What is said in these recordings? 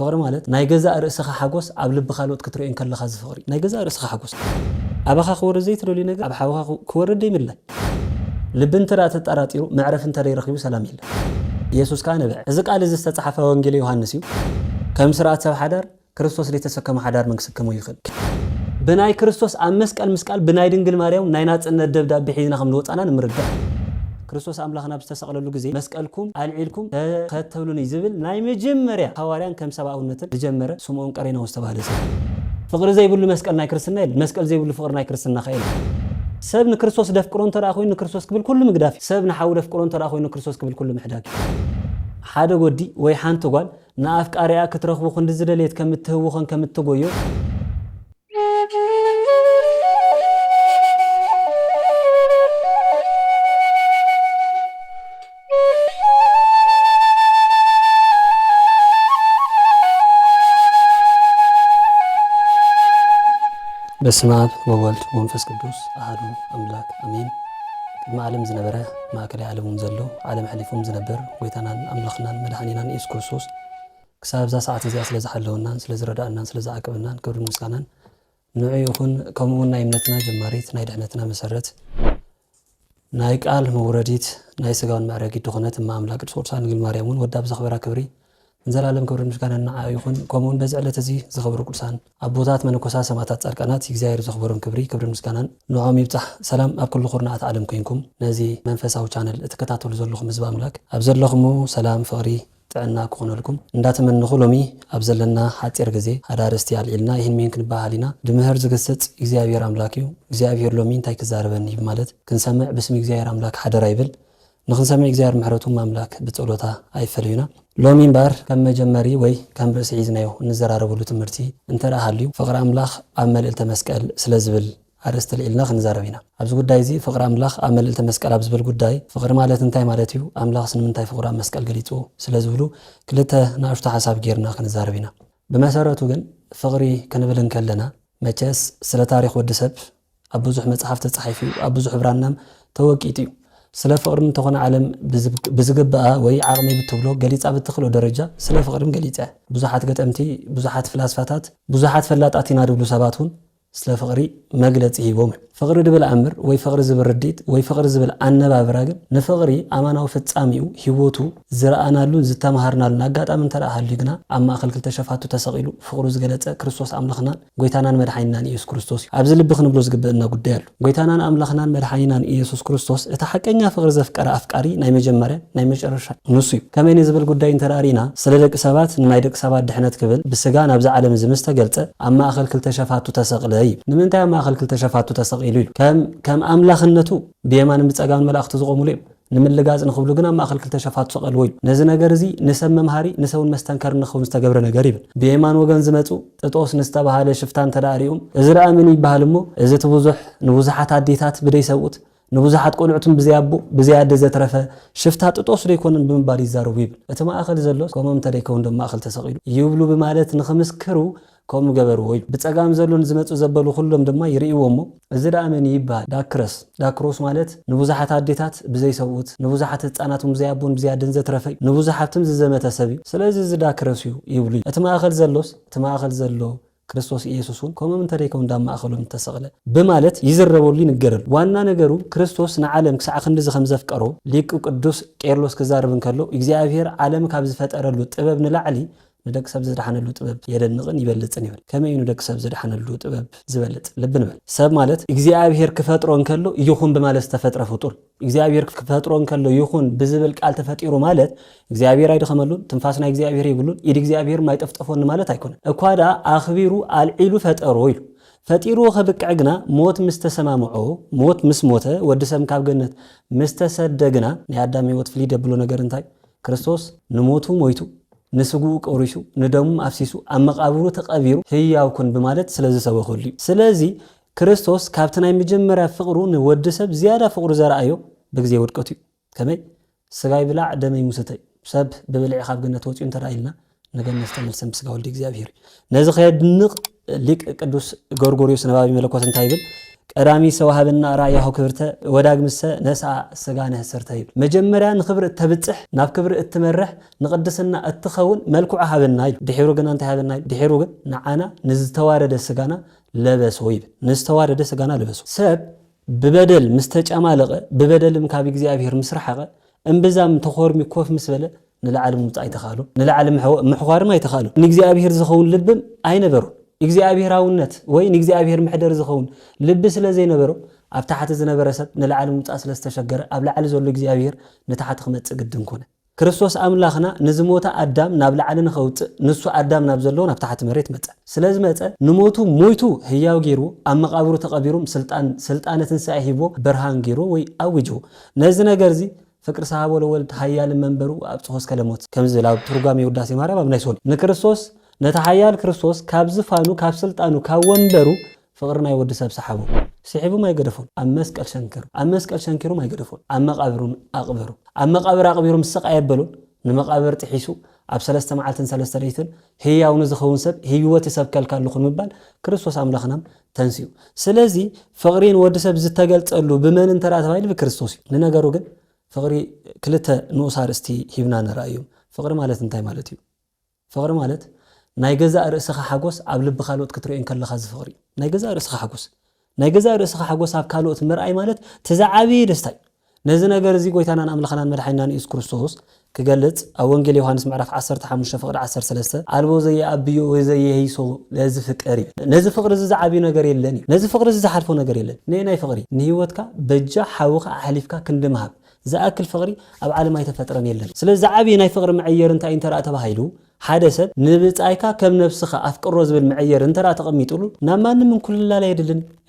فقر مالت ناي جزاء رأسك حجوس قبل بخالوت كتر إن كل خاز فقري ناي جزاء رأسك حجوس أبغى خور زيت رولي نجا أبغى خور ديم الله لبنت رات التراتيرو معرف أنت ري رخيو سلام الله يسوع كان بقى إذا قال إذا استحف وانجيل يوحنسيو كم سرعة سو حدار كريستوس لي تسكم حدار من سكمو يخل بناي كريستوس مسكال بناي دنجل مريم ناينات إن الدبداب بحيزنا خملوت أنا نمرد كريستوس أملاخنا بستسقل له جزء مسكالكم عليكم خدتولوني زبل ناي مجمرة حواريان كم سبعة ونتر تجمرة سمون قرينا واستبهل فقر زي بقول مسكال ناي كريستنا مسكال زي بقول فقر ناي كريستنا خيل سبنا كريستوس دف قرون ترى أخوين كريستوس قبل كل مقدافي سبنا حاول دف قرون ترى أخوين كريستوس قبل كل محداك حدا ودي ويحان تقول نافك أريا كترخ وخن الزلاليت كم تهوخن كم تقويو بسم الله وولد ومنفس قدوس أحد أملاك أمين ما علم زنبره ما كل علمهم زلوا علم حليفهم زنبر ويتنان أملاخنا مدحنينا إيس كرسوس كساب ذا ساعة زي أصل زحلونا سلز رداءنا سلز عقبنا كبر مسكانا نوعي يكون كمون نايمنتنا جماريت نايدحنتنا مسرت نايك آل مورديت ناي سقاون معرقيت دخنت ما أملاك رسولسان نقل ماريمون وداب زخبرا كبري نزل عالم كبر مسكانا نعا يكون كمون بزعلة تزي زخبرو كلسان أبوتات من كوسا سماتات أركانات يجزاير زخبرون كبر مسكانا نعم يفتح سلام أبكل قرنات عالم كينكم نازي منفس أو channel اتكتاتو لزلخم مزبا أملاك أبزلخمو سلام فقري تعنا كون لكم ندات من نخلومي أبزلنا حاتير غزي هدارستي علينا يهن مينكن باهالينا دمهر زغست إغزابير أملاكيو إغزابير لومين تايك زاربني بمالت كنسمع باسم إغزابير أملاك حدا رايبل نخنسمع إغزابير محرتهم أملاك بتقولوتا أي فلينا لومين بار كم مجمري وي كم رأس عيزنايو نزراربولو تمرتي انت راهاليو فقر أملاخ أمل التمسكال سلازبل أرست الإلنا خنزاربينا أبز قداي زي فقر أملاخ أمل التمسكال أبز بالقداي فقر مالت انتاي مالتيو أملاخ سنمنتاي فقر أمسكال قليتو سلازبلو كلتا ناشتا حساب جيرنا خنزاربينا بمساراتو جن فقري كنبلن كلنا مجاس سلا تاريخ ودسب أبوزح مصحف تصحيفي أبوزح برانام توقيتيو سلا فقر من تخون عالم بزقبقى وي عاقمي بتبلو قليت عبد تخلو درجة سلا فقر من قليت بزحات قتمتي بزحات فلاسفاتات بزحات فلاتاتينا دبلو سباتون سلا فقري مقلت إيبوم فقر دبل أمر وي فقر زبل رديد وي فقر زبل أنبا براغن نفقري أمانا وفتساميو هيوتو زرعنا لون زتا مهارنا لون أقاد أمن ترى أهليقنا أما أخلق التشفاتو تساقيلو فقر زقلت كريستوس أملخنا قويتانان مدحينان إيسوس كريستوس عبزل بخن بلوز قبلنا قدال قويتانان أملخنان مدحينان إيسوس كريستوس اتحكينا فقر زفكار أفكاري ناي مجمرة ناي مجرشا نسيو كمان يزبل قداين ترارينا سلدك سبات نمايدك سبات دحنت كبل بسجان أبزع عالم زمستا قلت أما أخلق التشفاتو تساقل نمنتها ما أخلق التشفاتو تساقيلو كم أملاخنتو بيمان بتصقان ملاخت زقومو ليم نملغاز نخبلو غنا ما خلق التشفات سقل وي نزي ነገር እዚ ንሰብ መምሃሪ ንሰውን መስተንከር ንኸው ምስተገብረ ነገር ይብል በየማን ወገን ዝመጹ ጥጦስ ንስተባሃለ ሽፍታን ተዳሪኡም እዚ ረአምን ይባሃልሞ እዚ ተብዙሕ ንብዙሓት አዴታት ብደይ ሰውት ንብዙሓት ቆልዑቱን ብዘያቦ ብዘያደ ዘተረፈ ሽፍታ ጥጦስ ደይኮንን ብምባል ይዛረቡ ይብል እቲ ማእኸል ዘሎ ኮሞም ተደይከው እንደማ ማእኸል ተሰቂሉ ይብሉ በማለት ንኸመስከሩ كم جبروا وي بتساقام زلون زمتو زبلو كلهم دما يريومو ازدا امن يبال داكروس مالت نبوزحات عديتات بزي سوت نبوزحات هتصاناتهم زيابون بزيادن زترفي نبوزحاتم ززمته سبي سلازي زدا كرسيو يبلي اتماخل زلو ክርስቶስ ኢየሱስን ኮመም ተሪከው እንዳማእኸሎም ተሰቅለ በማለት ይዝረበውልኝ ንገረል ዋና ነገሩ ክርስቶስ ንዓለም ክሳዕ ክንዲ ዝኸም ዘፍቀሮ ሊቅ ቅዱስ ቄርሎስ ከዛርብን ከሎ እግዚአብሔር ዓለም ካብ ዝፈጠረሉ ጥበብ ንላዕሊ ندك سب زدحنلو طبب يدنقن يبلصن يبل كما ينو دك سب زدحنلو طبب زبلط لبن بل سب مالت እግዚአብሔር ክፈጥሮን ከሎ ይኹን በማለት ተፈጥረ ፍጡር እግዚአብሔር ክፈጥሮን ከሎ ይኹን በዝብል ቃል ተፈጥሮ ማለት እግዚአብሔር አይደኸመሉን ትንፋስና እግዚአብሔር ይብሉን ይድ እግዚአብሔር ማይጠፍጠፎን ማለት አይኮን እኳዳ አኽቢሩ አልዒሉ ፈጠሮ ይሉ ፈጢሩ ከብቅዕግና ሞት ምስተሰማምዖ ሞት ምስሞተ ወድሰም ካብ ገነት ምስተሰደግና ያዳም ህይወት ፍሊ ደብሎ ነገር እንታይ ክርስቶስ ንሞቱ ሞይቱ نسقو قوريشو ندمم أفسيسو أما قابرو تقابيرو هياو كن بمالت سلازي سوخولي سلازي كريستوس كابتناي مجمرة فقرو نودسب زيادة فقرو زرعيو بغزي ودقوتي كمي سقاي بلاع دمي موستي سب ببلع خاب قلنا توتي انت رأيلنا نقل نستمل سم سقاو اللي اكزابيري نازق يدنق ليك قدوس غورغوريوس نبابي ملكوت انتايبل ቀዳሚ ሰዋሃብና ራእያሁ ክብርተ ወዳግምሰ ነስአ ስጋነ ህሰርተ ይብል መጀመርያ ንክብር እተብጽሕ ናብ ክብር እትመርሕ ንቅድስና እትኸውን መልክዑ ሃበና ይብል ድሒሩ ግን እንታይ ሃበና ይብል ድሒሩ ግን ንዓና ንዝተዋረደ ስጋና ለበሶ ይብል ንዝተዋረደ ስጋና ለበሶ ሰብ ብበደል ምስተጫማለቀ ብበደልም ካብ እግዚአብሔር ምስራሐቀ እንብዛም ተኾርሚ ኮፍ ምስበለ ንልዓለም ምውፃእ ይተኻሉ ንልዓለም ምሕዋርም አይተኻሉ ንእግዚአብሔር ዝኸውን ልብም አይነበሩ እግዚአብሔራውነት ወይ ንእግዚአብሔር ምሕደር ዝኸውን ልብ ስለ ዘይነበሮ ኣብ ታሕቲ ዝነበረ ሰብ ንልዓለም ምውፃእ ስለ ዝተሸገረ ኣብ ላዕሊ ዘሎ እግዚአብሔር ንታሕቲ ክመጽእ ግድን ኮነ ክርስቶስ ኣምላኽና ንዝሞታ ኣዳም ናብ ላዕሊ ንኸውፅእ ንሱ ኣዳም ናብ ዘለዎ ናብ ታሕቲ መሬት መጸ ስለዚ መጸ ንሞቱ ሞይቱ ህያው ገይሩ ኣብ መቃብሩ ተቐቢሩ ስልጣነ ትንሣኤ ሂቦ ብርሃን ገይሩ ወይ ኣውጆ ነዚ ነገር እዚ ፍቅር ሰሃቦ ለወልድ ሃያል መንበሩ ኣብ ጽሆስ ከለሞት ከምዚ ላብ ትርጓሜ ውዳሴ ማርያም ኣብ ናይ ሶል ንክርስቶስ ነታ ሃያል ክርስቶስ ካብ ዝፋኑ ካብ ስልጣኑ ካብ ወንበሩ ፍቅር ናይ ወዲ ሰብ ሰሓቡ ሲሒቡ ማይገደፉን ኣብ መስቀል ሸንኪሩ ማይገደፉን ኣብ መቃብሩን ኣቕበሩ ኣብ መቃብር ኣቕቢሩ ምስቃ የበሉን ንመቃብር ጥሒሱ ኣብ 3 መዓልትን 3 ለይትን ህያው ንዝኸውን ሰብ ህይወት ሰብ ከልካልኹን ምባል ክርስቶስ ኣምላኽናም ተንሲኡ ስለዚ ፍቅሪን ወዲ ሰብ ዝተገልጸሉ ብመን እንተራ ተባይል ብክርስቶስ እዩ ንነገሩ ግን ፍቅሪ ክልተ ንኡሳር እስቲ ሂብና ነራእዩ ፍቅሪ ማለት እንታይ ማለት እዩ ፍቅሪ ማለት ናይ ገዛእ ርእስኻ ሓጎስ ኣብ ልብ ካልኦት ክትርእዮን ከለኻ ዝፍቅሪ ናይ ገዛእ ርእስኻ ሓጎስ ናይ ገዛእ ርእስኻ ሓጎስ ኣብ ካልኦት ምርኣይ ማለት ተዛዓቢ ደስታ ነዚ ነገር እዚ ጎይታናን ኣምላኽናን መድሓኒናን ኢየሱስ ክርስቶስ ክገልጽ ኣብ ወንጌል ዮሐንስ ምዕራፍ 15 ፍቅሪ 13 ኣልቦ ዘየኣብዮ ወይ ዘየሂሶ ለዚ ፍቅሪ ነዚ ፍቅሪ ዝዓቢ ነገር የለን ነዚ ፍቅሪ ዝሓልፎ ነገር የለን ናይ ፍቅሪ ንህይወትካ በጃ ሓውኻ ኣሕሊፍካ ክንድምሃብ زأكل فقري أب عالم يتفترن يلن سلز زعبي ناي فقر معير انت انت رأت بهايلو حادثة نبتايكا كم نفسخ أفكر روز بالمعير انت رأت قميتولو نامان من كل لا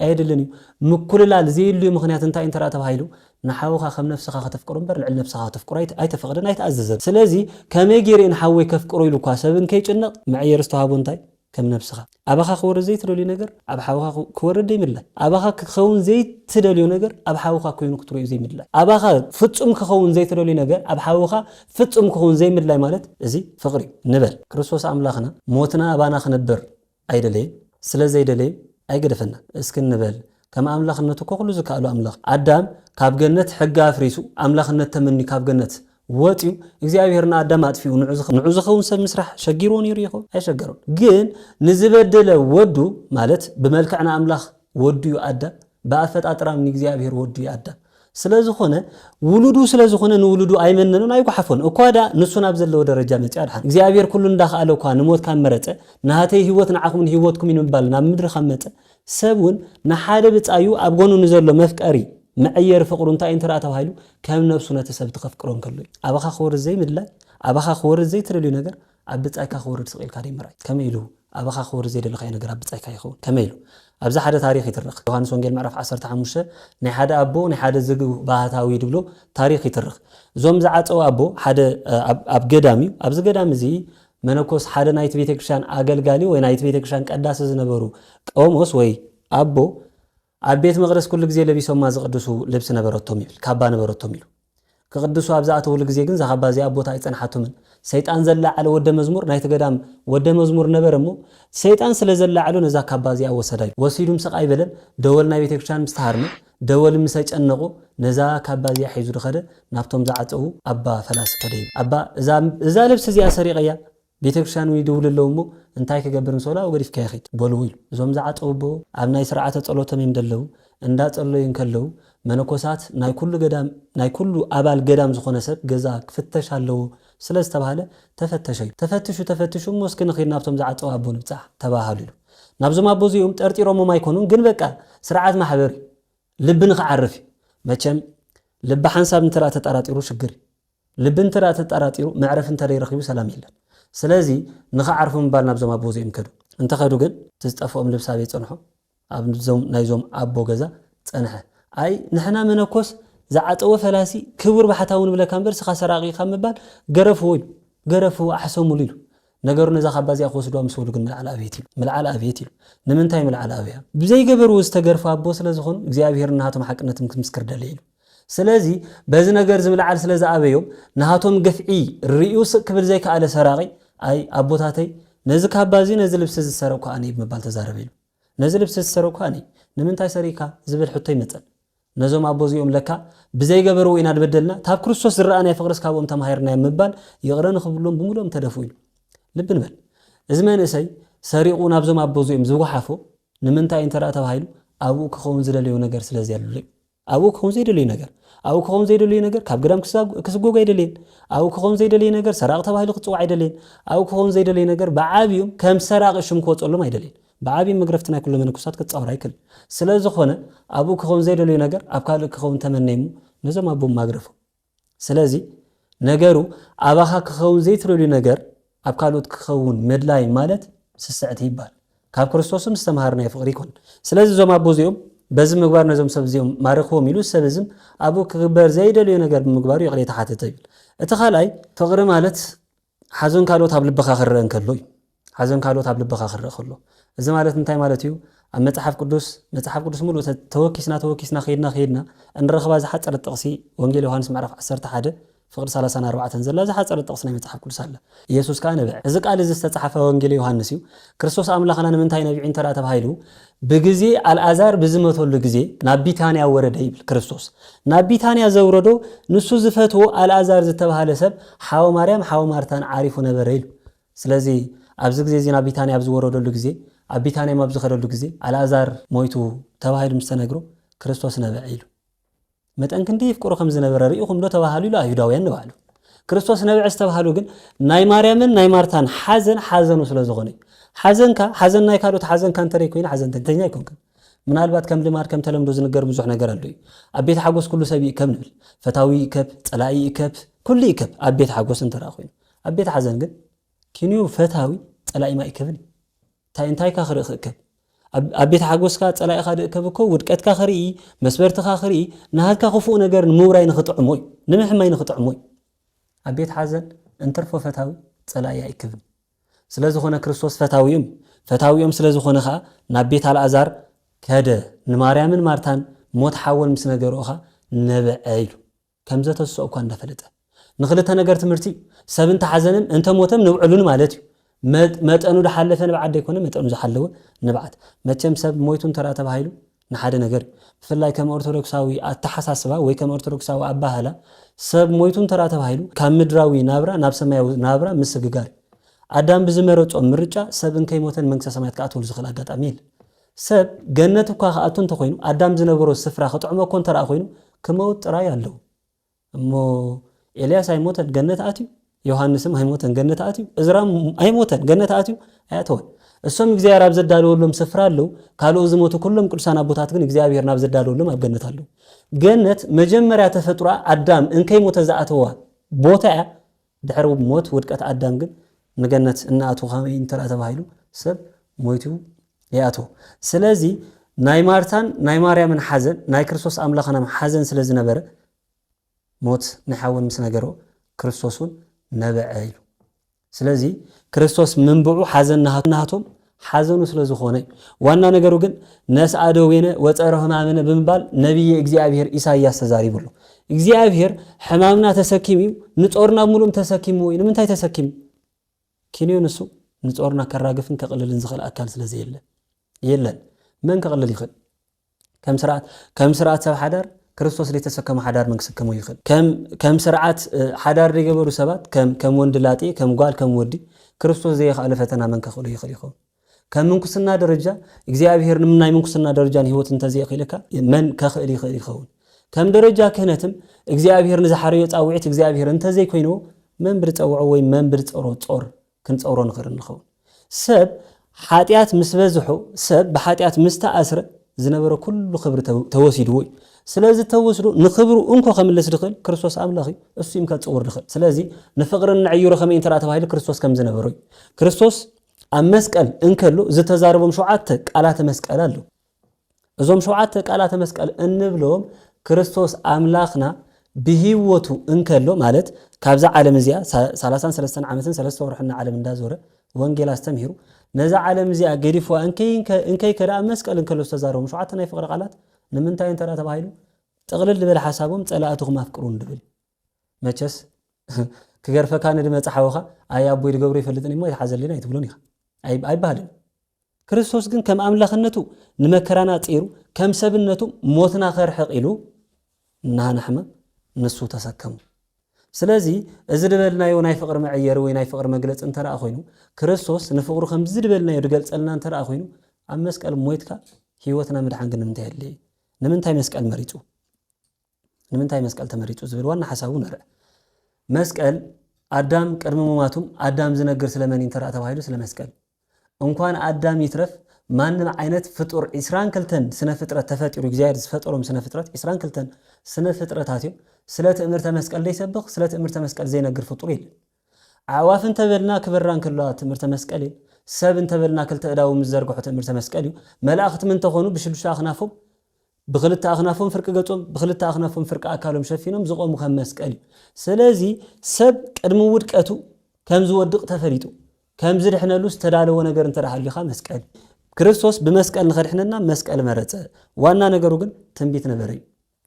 يدلني من كل لا زي اللي مخنيات انت رأت بهايلو نحاوخا خم نفسخ تفكرون بر العلم نفسها تفكر اي تفقدن اي تأززن سلازي كم يجري نحاوي كفكروا يلو كاسبن كيجنق معير استوهابون تاي كم نفسها أباخا خور زيت تدلي نجر أبحاوخا خور دي ملا أباخا كخون زيت تدلي نجر أبحاوخا كوين كتروي زي ملا أباخا فتم كخون زيت تدلي نجر أبحاوخا فتم كخون زي ملا مالت زي فقري نبل كريستوس أملاخنا موتنا أبانا خنبر أيدلي سلا زيدلي أي قدفنا اسكن نبل كما أملاخنا تكوكلو زكالو أملاخ عدام كاب جنة حقا فريسو أملاخنا تمني كاب جنة واتيو እግዚአብሔርና አዳማት ፊው ንዑዝኸውን ሰብ ምስራሕ ሸጊሮን ይሪኹ አይሸገሩን ግን ንዝበደለ ወዱ ማለት በመልክዕና አምላኽ ወዱ ይአዳ በአፈጣጥራም እግዚአብሔር ወዱ ይአዳ ስለዝኾነ ውሉዱ ስለዝኾነ ንውሉዱ አይመነኑን አይጓሐፉን እኳዳ ንሱን ኣብ ዘለዎ ደረጃ መጽያድሓን እግዚአብሔር ኩሉ እንዳኻለ እኳ ንሞት ካመረጸ ናተይ ህይወት ንዓኹም ህይወትኩም ይንባል ናብ ምድሪ ካመጸ ሰብውን ንሓደ ብጻዩ ኣብ ጎኑ ንዘሎ መፍቀሪ معير فقرون تا انت رأته هايلو كم نفسه نتسبت خفقرون كله أبغى خور الزي مدلا أبغى خور الزي ترى لي نجر أبدأ أيك خور تسقيل كريم رأي كميلو أبغى خور الزي اللي خير نجر أبدأ أيك يخون كميلو أبزح حدا تاريخي ترخ يوحنا سونجل معرف 10 تحمشه نحدا أبو نحدا زجو بعثاوي دبلو تاريخي ترخ زوم زعت أو أبو حدا أب قدامي أبز قدام زي منكوس حدا نايت بيتك شان أقل قالي ونايت بيتك شان قداس زنبرو أوموس وي أبو أبيت مغرس كل جزء اللي بيسوي مازق قدسو لبس نبرتهم يل كابان برتهم يل كقدسو أبزعته كل جزء جنز خبازي أبو تايت أنا حاتم سيد أنزل على ود مزمور نايت قدام ود مزمور نبرمو سيد أنزل زل على نزاك خبازي أو سداي وسيلهم سقاي بلن دول نبي تكشان مستهرم دول مسج أنقو نزاك خبازي حيزور خده نبتهم زعته أبا فلاس كريم أبا إذا لبس زي أسري غيا بيتكشان ويدول اللومو انتاي كجبرن سولا وغريف كاخيت بولويل زوم زعت أوبو أبناي سرعة تصلوتهم يمدلو اندات الله ينكلو منكوسات ناي كل أبال قدام زخون سب جزاك فتش هاللو سلز تبهله تفتشوا مسكن خير نابتهم زعت أوبو نبتاع تباهلو نابزو ما بوزي يوم تأرتي رومو ما يكونون جن بقى سرعة محبري لبن عرفي ماشم لب حنساب انترا تتأراتيرو شجري لبن ترا تتأراتيرو معرف انترا يرخيو سلام يلا سلازي نخعرفهم بالنا بزوم أبو زي مكدو انت خدو جن تستأفوا من لبسابي تصنحوا أب زوم نايزوم أبو جزا تصنحه أي نحنا منكوس زعت أو فلاسي كبر بحتاون بلا كامبر سخسر راقي خم بال جرفوا أحسن مليلو نجرنا إذا خبازي أخوس دوام سولو جن ملعال أبيتيلو نمنتاي ملعال أبيها بزي جبروا استجرفوا أبو سلازخون زي أبيهر نهاتهم حقنا تمسكر دليل سلازي بزنا جرز ملعال سلاز أبيهم نهاتهم قفعي الرئيس كبر زي كعلى سراقي أي أبو تاتي نزك هبازي نزل بسز السرق كأني بمبال تزاربيلو ነዚ ልብሲ ዝሰረኳኒ ንምንታይ ሰሪካ ዝብል ሕቶ ይመፀን ነዞም ኣቦዚኦም ለካ ብዘይገበርዎ ኢና ድበደልና ታብ ክርስቶስ ዝረኣና ፍቅርስ ካብኦም ተማሂርና የምባል ይቕረን ክብሎም ብምሎም ተደፉ ኢሉ ልብ ንበል እዚ መንእሰይ ሰሪቁ ናብዞም ኣቦዚኦም ዝወሓፎ ንምንታይ እንተራ ተባሂሉ ኣብኡ ክኸውን ዝደልዩ ነገር ስለዚ ያሉ ኣብኡ ክኸውን ዘይደልዩ ነገር ኣብኡ ክኸውን ዘይደልዩ ነገር ካብ ግዳም ክስጎጎ አይደልን ኣብኡ ክኸውን ዘይደልዩ ነገር ሰራቅ ተባሂሉ ክፅዋዕ አይደልን ኣብኡ ክኸውን ዘይደልዩ ነገር ብዓብዮም ከም ሰራቅ ሽም ክወፀሎም አይደልን ብዓብይ መግረፍቲ ናይ ኩሉ መንኩሳት ክጻወር አይክል ስለዝኾነ ኣብኡ ክኸውን ዘይደልዩ ነገር ኣብ ካልእ ክኸውን ተመነይሙ ነዞም ኣቦም ማግረፉ ስለዚ ነገሩ ኣባኻ ክኸውን ዘይትደልዩ ነገር ኣብ ካልኦት ክኸውን መድላይ ማለት ስስዕት ይባል ካብ ክርስቶስም ዝተማሃርና ፍቅሪ ይኮን ስለዚ ዞም ኣቦዚኦም በዚ ምግባር ነዞም ሰብ እዚኦም ማርኽዎም ኢሉ ሰብዝም ኣብኡ ክግበር ዘይደልዩ ነገር ብምግባሩ ይቕሬ ተሓተተ ይብል እቲ ካልኣይ ፍቅሪ ማለት ሓዘን ካልኦት ኣብ ልብኻ ክረአ እንከሎ እዩ ሓዘን ካልኦት ኣብ ልብኻ ክረአ ከሎ እዚ ማለት እንታይ ማለት እዩ ኣብ መጽሓፍ ቅዱስ ሙሉ ተወኪስና ኸይድና እንረኽባ ዝሓፀረ ጥቕሲ ወንጌል ዮሐንስ ምዕራፍ 11 ፍቅሪ 34 ዘላ ዝሓፀረ ጥቕሲ ናይ መጽሓፍ ቅዱስ ኣለ ኢየሱስ ከዓ ነብዕ እዚ ቃል እዚ ዝተጻሕፈ ወንጌል ዮሐንስ እዩ ክርስቶስ ኣምላኽና ንምንታይ ነቢዕ እንተራ ተባሂሉ ብግዜ አልዓዛር ብዝመተሉ ግዜ ናብ ቢታንያ ወረደ ይብል ክርስቶስ ናብ ቢታንያ ዘውረዶ ንሱ ዝፈትዎ አልዓዛር ዝተባሃለ ሰብ ሓው ማርያም ሓው ማርታን ዓሪፉ ነበረ ኢሉ ስለዚ ኣብዚ ግዜ እዚ ናብ ቢታንያ ዝወረደሉ ግዜ ኣብ ቢታንያ ኣብ ዝኸደሉ ግዜ አልዓዛር ሞይቱ ተባሂሉ ምስ ተነግሮ ክርስቶስ ነብዕ ኢሉ መጠን ክንዲ ይፍቅሩ ከም ዝነበረ ርኢኹም ዶ ተባሃሉ ኢሉ አይሁዳውያን ንባሉ ክርስቶስ ነብዕ ዝተባሃሉ ግን ናይ ማርያምን ናይ ማርታን ሓዘኑ ስለዝኾነ ሓዘን ናይ ካልኦት ሓዘን ካንተረ ኮይኑ ሓዘን ተንተኛ ይኮንከ ምናልባት ከም ልማድ ከም ተለምዶ ዝነገር ብዙሕ ነገር ኣሎ እዩ ኣብ ቤት ሓጎስ ኩሉ ሰብ ይከብ ንብል ፈታዊ ይከብ ፀላኢ ይከብ ኩሉ ይከብ ኣብ ቤት ሓጎስ እንተራ ኮይኑ ኣብ ቤት ሓዘን ግን ኪንዩ ፈታዊ ፀላኢ ማ ይከብን እንታይ ካ ክርኢ ክእከብ ኣብ ቤት ሓጎስካ ፀላኢኻ ድእከብ እኮ ውድቀትካ ክርኢ መስበርትካ ክርኢ ናሃትካ ክፉእ ነገር ንምውራይ ንኽጥዕሞ እዩ ንምሕማይ ንኽጥዕሞ እዩ ኣብ ቤት ሓዘን እንተርፎ ፈታዊ ፀላኢ ኣይክብን ስለዝኾነ ክርስቶስ ፈታዊኦም ስለዝኾነ ከዓ ናብ ቤት አልዓዛር ከደ ንማርያምን ማርታን ሞት ሓወን ምስ ነገሮኻ ነብዐ ኢሉ ከምዘ ተስኦ እኳ እንዳፈለጠ ንኽልተ ነገር ትምህርቲ ሰብ እንተሓዘንም እንተሞተም ንብዕሉን ማለት እዩ መጠኑ ዝሓለፈ ንብዓት ኣይኮነ መጠኑ ዝሓለወ ንብዓት መቸም ሰብ ሞይቱ እንተራ ተባሂሉ ንሓደ ነገር ብፍላይ ከም ኦርቶዶክሳዊ ኣተሓሳስባ ወይ ከም ኦርቶዶክሳዊ ኣባህላ ሰብ ሞይቱ እንተራ ተባሂሉ ካብ ምድራዊ ናብራ ናብ ሰማያዊ ናብራ ምስግጋር ኣዳም ብዝመረጾ ምርጫ ሰብ እንከይሞተን መንግስተ ሰማያት ከኣትወሉ ዝኽእል ኣጋጣሚ የለ ሰብ ገነት እኳ ከኣቱ እንተኮይኑ ኣዳም ዝነበሮ ስፍራ ክጥዕሞ እኮ እንተረኣ ኮይኑ ክመውት ጥራይ ኣለዉ እሞ ኤልያስ ኣይሞተን ገነት ኣትዩ ዮሐንስም ኣይሞተን ገነት ኣትዩ እዝራም ኣይሞተን ገነት ኣትዩ ኣያተወን እሶም እግዚአብሔር ኣብ ዘዳለወሎም ስፍራ ኣለዉ ካልኦ ዝሞቱ ኩሎም ቅዱሳን ኣቦታት ግን እግዚአብሔር ናብ ዘዳለወሎም ኣብ ገነት ኣለዉ ገነት መጀመርያ ተፈጥሮ ኣዳም እንከይሞተ ዝኣተዋ ቦታ ድሕሪ ሞት ውድቀት ኣዳም ግን ንገነት እናኣቱ ኸመይ እንተራ ተባሂሉ ሰብ ሞይቱ ይኣተው ስለዚ ናይ ማርታን ናይ ማርያምን ሓዘን ናይ ክርስቶስ ኣምላኽና ሓዘን ስለ ዝነበረ ሞት ንሓወን ምስ ነገሮ ክርስቶስን ነብዐ ኢሉ ስለዚ ክርስቶስ መንብዑ ሓዘን ናሃቶም ሓዘኑ ስለዝኾነ ዋና ነገሩ ግን ነስአ ደዌነ ወፀረ ሕማምነ ብምባል ነቢየ እግዚአብሔር ኢሳይያስ ተዛሪቡሉ እግዚአብሔር ሕማምና ተሰኪሙ ንጦርና ሙሉም ተሰኪሙ ወይ ንምንታይ ተሰኪሙ ኪንዩ ንሱ ንጦርና ከራግፍን ከቕልልን ዝኽእል ኣካል ስለዚ የለን መን ከቕልል ይኽእል ከም ስርዓት ሰብ ሓዳር ክርስቶስ ዘይተሰከመ ሓዳር መን ክስከሞ ይኽእል ከም ስርዓት ሓዳር ዝገበሩ ሰባት ከም ወንድ ላጤ ከም ጓል ከም ወዲ ክርስቶስ ዘይኽኣለ ፈተና መን ከኽእሉ ይኽእል ይኸውን ከም ምንኩስና ደረጃ እግዚአብሔር ንምናይ ምንኩስና ደረጃን ህይወት እንተዘይኽእልካ መን ከኽእል ይኽእል ይኸውን ከም ደረጃ ክህነትም እግዚአብሔር ንዝሓረዮ ጻውዒት እግዚአብሔር እንተዘይኮይንዎ መን ብድፀውዖ ወይ መን ብድፀሮ ጾር ክንፀውሮ ንኽእል ንኸውን ሰብ ሓጢአት ምስ በዝሖ ሰብ ብሓጢአት ምስ ተኣስረ ዝነበረ ኩሉ ክብሪ ተወሲድዎ እዩ ስለዚ ተወስዶ ንክብሩ እንኮ ከምለስ ድኽእል ክርስቶስ ኣምላኽ እዩ እሱ እዮም ከፅውር ድኽእል ስለዚ ንፍቕርን ንዕይሮ ከመይ እንተራ ተባሂሉ ክርስቶስ ከም ዝነበሩ እዩ ክርስቶስ ኣብ መስቀል እንከሎ ዝተዛረቦም 7 ቃላተ መስቀል ኣሎ እዞም 7 ቃላተ መስቀል እንብሎም ክርስቶስ ኣምላኽና ብህይወቱ እንከሎ ማለት ካብዛ ዓለም እዚኣ 33 ዓመትን 3 ወርሕና ዓለም እንዳዞረ ወንጌል አስተምሂሩ ነዛ ዓለም እዚኣ ገዲፍዋ እንከይ ከዳ መስቀል እንከሎ ዝተዛረቦም 7 ናይ ፍቕሪ ቃላት ንምንታይ እንተራ ተባሂሉ ጥቕልል ዝበለ ሓሳቦም ፀላእትኹም ኣፍቅሩን ድብል መቸስ ክገርፈካ ንድመፅሓወኻ ኣይ ኣቦይ ድገብሮ ይፈልጥን እሞ ይተሓዘልና ይትብሎን ኢኻ ኣይባህልን ክርስቶስ ግን ከም ኣምላኽነቱ ንመከራና ፂሩ ከም ሰብነቱ ሞትና ከርሕቕ ኢሉ ናና ሕማም ንሱ ተሰከሙ ስለዚ እዚ ድበልናዮ ናይ ፍቅሪ መዕየሪ ወይ ናይ ፍቅሪ መግለጽ እንተረኣ ኮይኑ ክርስቶስ ንፍቅሩ ከም ዝድበልናዮ ድገልጸልና እንተረኣ ኮይኑ ኣብ መስቀል ሞይትካ ህይወትና ምድሓን ግን ንምንታይ የለ ንምንታይ መስቀል መሪጹ ንምንታይ መስቀል ተመሪጹ ዝብል ዋና ሐሳቡ ነርአ መስቀል አዳም ቅድመ ሞማቱም አዳም ዝነግር ስለመን እንተረኣ ተባሂሉ ስለ መስቀል እንኳን አዳም ይትረፍ ማንም አይነት ፍጡር 22 ስነ ፍጥረት ተፈጥሩ እግዚአብሔር ዝፈጠሮም ስነ ፍጥረት 22 ስነ ፍጥረታት እዮም ስለ ትእምርተ መስቀል ዘይሰብኽ ስለ ትእምርተ መስቀል ዘይነግር ፍጡር የለ አዕዋፍ እንተበልና ክበራን ከለዋ ትእምርተ መስቀል ሰብ እንተበልና ክልተ እዳው ምዘርግሑ ትእምርተ መስቀል እዩ መላእክት ምን ተኾኑ ብሽዱሽተ አኽናፎም بخلت أخنافهم فرق قطعهم بخلت أخنافهم فرق أكلهم شفينهم زقوم خم مسكالي سلازي سب قدم ودقته كم زودق تفريتو كم زد إحنا لوس تدالو ونقر انت راح اللي خام مسكالي كريستوس بمسكال نخرج إحنا مسكال مرته وانا نقروجن تنبيت نبري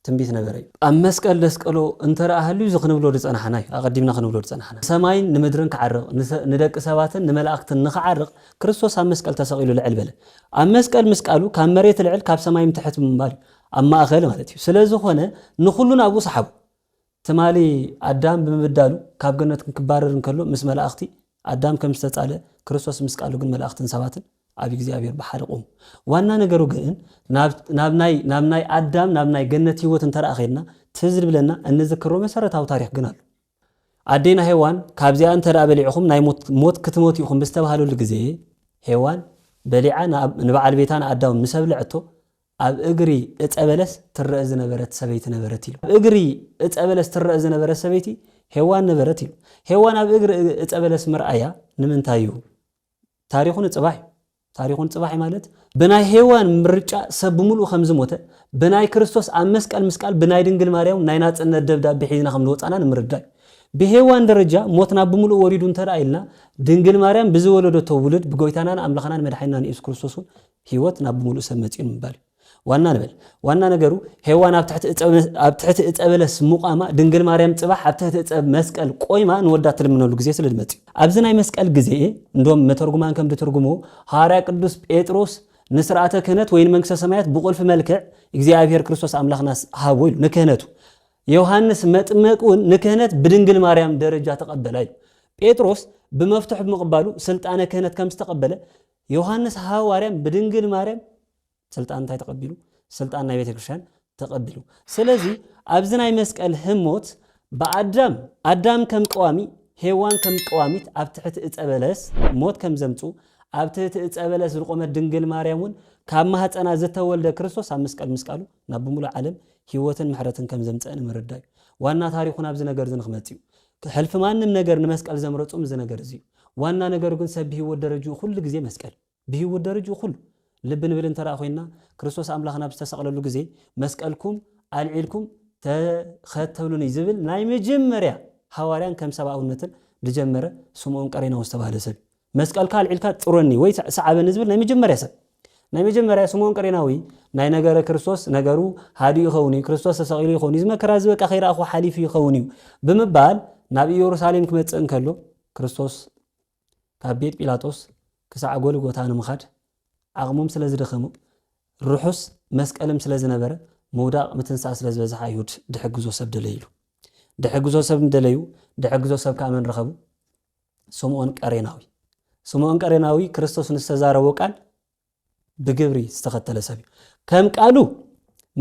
أم مسكال لسكالو انت راح اللي زخنوا بلورز أنا حناي أقدمنا خنوا بلورز أنا حنا سماين نمدرن كعرق ندق سواتن نملأقت نخعرق كريستوس أم مسكال تسقيلو العلبلة أم مسكالو كان مريت العل كاب سماين تحت من بالي أما أخيل مالتي سلازو هنا نخلونا أبو صحاب تمالي أدام بمبدالو كاب جنة كبارر كله مس ملأقتي أدام كم استطاله كريستوس مسكالو جن ملأقت سواتن أبي እግዚአብሔር بحرقهم ዋና ነገሩ ግን ናብናይ አዳም ናብናይ ገነት ህይወት እንተራኺልና ትዝል ብለና እንዝክሮ መሰረታው ታሪክ ግን አሉ አዴና ሔዋን ካብዚያ እንተራበሊዕኹም ናይ ሞት ክትሞት ይኹም በስተባሃሉ ግዜ ሔዋን በሊዓ ንበዓል ቤታና አዳም ምሰብልዕቶ ኣብ እግሪ እጸበለስ ትረአ ዝነበረት ሰበይቲ ነበረት ኢሉ እግሪ እጸበለስ ትረአ ዝነበረት ሰበይቲ ሔዋን ነበረት ኢሉ ሔዋን ኣብ እግሪ እጸበለስ ምርአያ ንምንታዩ ታሪኹን ጽባሕ ማለት በናይ ሔዋን ምርጫ ሰብ ሙሉ ከም ዝሞተ በናይ ክርስቶስ ኣብ መስቀል በናይ ድንግል ማርያም ናይ ናጽነት ደብዳቤ ሒዝና ከም ንወጻና ንምርዳይ በሔዋን ደረጃ ሞትና በሙሉ ወሪዱ እንተራኢልና ድንግል ማርያም ብዝወለደቶ ውልድ ብጎይታናን አምላኽናን መድኃኒናን ኢየሱስ ክርስቶስ ህይወት ናብ ሙሉ ሰመጽን ምባል ዋና ነገሩ ሔዋን ኣብ ትሕቲ እጸበለስ ሙቃማ ድንግል ማርያም ጽባሕ ኣብ ትሕቲ እጸብ መስቀል ቆይማ ንወዳት ልምነሉ ግዜ ስለድመጽ ኣብዚ ናይ መስቀል ግዜ እንዶም መተርጉማን ከም ድትርጉሙ ሐዋርያ ቅዱስ ጴጥሮስ ንስርዓተ ክህነት ወይ መንግስተ ሰማያት ብቁልፍ መልክዕ እግዚአብሔር ክርስቶስ አምላኽና ሃቦ ኢሉ ንክህነቱ ዮሐንስ መጥመቁን ንክህነት ብድንግል ማርያም ደረጃ ተቀበላይ ጴጥሮስ በመፍትሕ ብምቅባሉ ስልጣነ ክህነት ከም ዝተቀበለ ዮሐንስ ሐዋርያም ብድንግል ማርያም سلطان تاي تقبلوا سلطان ناي بيتكريستيان تقبلوا سلازي ابزناي مسقل هموت بادام كم قوامي ሔዋን كم قواميت اب تحت اصبلس موت كم زمصو اب تحت اصبلس رقمه ድንግል ማርያምን ካብ ማህፀና ዝተወልደ ክርስቶስ ኣብ መስቀሉ ናብ ሙሉ ዓለም ህይወትን ምሕረትን ከም ዘምፀን ምርዳይ ዋና ታሪኹን ኣብዚ ነገር ዝንخመጽዩ ሕልፍ ማንም ነገር ንመስቀል ዘምረጹም ዝነገር እዚ ዋና ነገር ግን ሰብ ህይወት ደረጃ ሁሉ ግዜ መስቀል በህይወት ደረጃ ሁሉ ልብን ብልን ተራኺና ክርስቶስ አምላኽና ብስተሰቀለሉ ግዜ መስቀልኩም አልዒልኩም ተኸተሉኒ ዝብል ናይ መጀመርያ ሐዋርያን ከም ሰብአውነትን ድጀመረ ስምዖን ቀሬናዎስ ተባሃለ ሰብ መስቀልካ አልዒልካ ጥሩኒ ወይ ሰዓበን ዝብል ናይ መጀመርያ ስምዖን ቀሬናዊ ናይ ነገረ ክርስቶስ ነገሩ ሃዲ ይኸውን ክርስቶስ ተሰቂሉ ይኸውን ዝመከራ ዝበቃ ኸይራኹ ሓሊፍ ይኸውን ብምባል ናብ ኢየሩሳሌም ክመጽእ እንከሎ ክርስቶስ ካብ ቤት ጲላጦስ ክሳዕ ጎልጎታ ንምኻድ አቅሙም ስለዝደኸሙ ሩሑስ መስቀልም ስለዝነበረ መውዳቅ ምትንሳ ስለዝበዛሕ አይሁድ ድሕግዞ ሰብ ደለይሉ ድሕግዞ ሰብ ካመን ረኸቡ ስምዖን ቀሬናዊ ክርስቶስ ንስተዛረቦ ቃል ብግብሪ ዝተኸተለ ሰብ ከም ቃሉ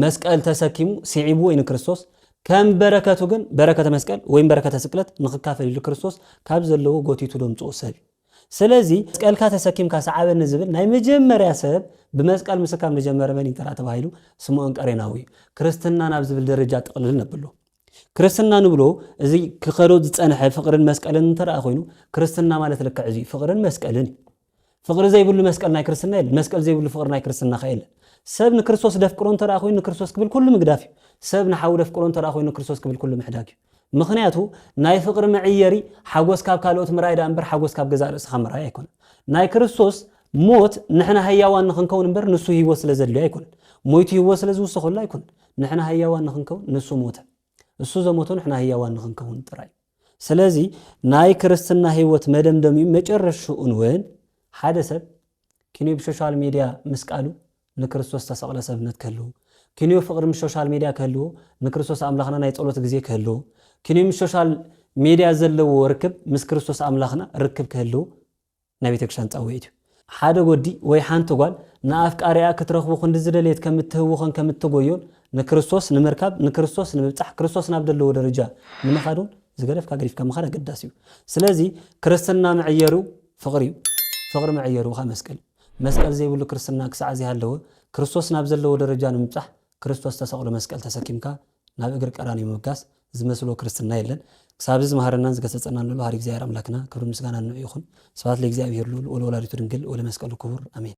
መስቀል ተሰኪሙ ሲዒቡ ወይ ክርስቶስ ከም በረከቱ ግን በረከተ መስቀል ወይ በረከተ ስቅለት ንኽካፈል ኢሉ ክርስቶስ ካብ ዘለዎ ጎቲቱ ደምጽኦ ሰብ ስለዚህ መስቀልካ ተሰኪምካ ሰዓበን ዝብል ናይ መጀመርያ ሰብ በመስቀል ምስካም ለጀመረ መን ይተራ ተባሂሉ ስምዖን ቀሬናዊ ክርስትና ናብ ዝብል ደረጃ ጥቅልል ነብሎ ክርስትና ንብሎ እዚ ክኸዶ ዝጸንሐ ፍቅርን መስቀልን ተራ ኮይኑ ክርስትና ማለት ለካ እዚ ፍቅርን መስቀልን ፍቅር ዘይብሉ መስቀል ናይ ክርስትና የለ መስቀል ዘይብሉ ፍቅር ናይ ክርስትና ኸይለ ሰብ ንክርስቶስ ደፍቅሮን ተራ ኮይኑ ንክርስቶስ ክብል ኩሉ ምግዳፍ ሰብ ንሓው ደፍቅሮን ተራ ኮይኑ ንክርስቶስ ክብል ኩሉ ምሕዳግ ምኽንያቱ ናይ ፍቅር መዕየሪ ሓጎስ ካብ ካልኦት ምራይዳ እንበር ሓጎስ ካብ ገዛ ርእስኻ ምራይ ኣይኮነ ናይ ክርስቶስ ሞት ንሕና ህያዋን ንኽንከውን እንበር ንሱ ህይወት ስለዘድልዮ ኣይኮነ ሞይቱ ህይወት ስለዝውስኸሉ ኣይኮነ ንሕና ህያዋን ንኽንከውን ንሱ ሞተ እሱ ዘሞተ ንሕና ህያዋን ንኽንከውን ጥራይ ስለዚህ ናይ ክርስትና ህይወት መደምደሚኡ መጨረሻውን ወን ሓደ ሰብ كنيو بسوشيال ميديا مسقالو نكريستوس تسقل سبنت كلو كنيو فقر من السوشيال ميديا كلو نكريستوس أملاخنا ناي ጸሎት ጊዜ كلو كنيو من السوشيال ميديا زلو وركب مس كريستوس أملاخنا ركب كلو نبي تكشان تأويته حدا قدي ويحان تقول نافك أريا كترخبو خند زدليت كم تهوخن كم تقويون نكريستوس نمركب نكريستوس نبتح كريستوس نبدل له درجة نمخادون زقرف كقريف كم خارج قداسيو سلازي كريستنا معيرو فقر معيرو خا مسكل زي بقول كريستنا كسعزي هاللو كريستوس نبذل له درجة نمتح كريستوس تسقل مسكل تسكيمكا نابقر قراني مقاس زمسلو كريستنا يلن كسابز مهارنا زقصصنا له هاري እግዚአብሔር አምላክና ክብር ምስጋና ነው ይሁን ስብሐት ለእግዚአብሔር ሉል ወለወላዲቱ ድንግል ወለመስቀሉ ክቡር አሜን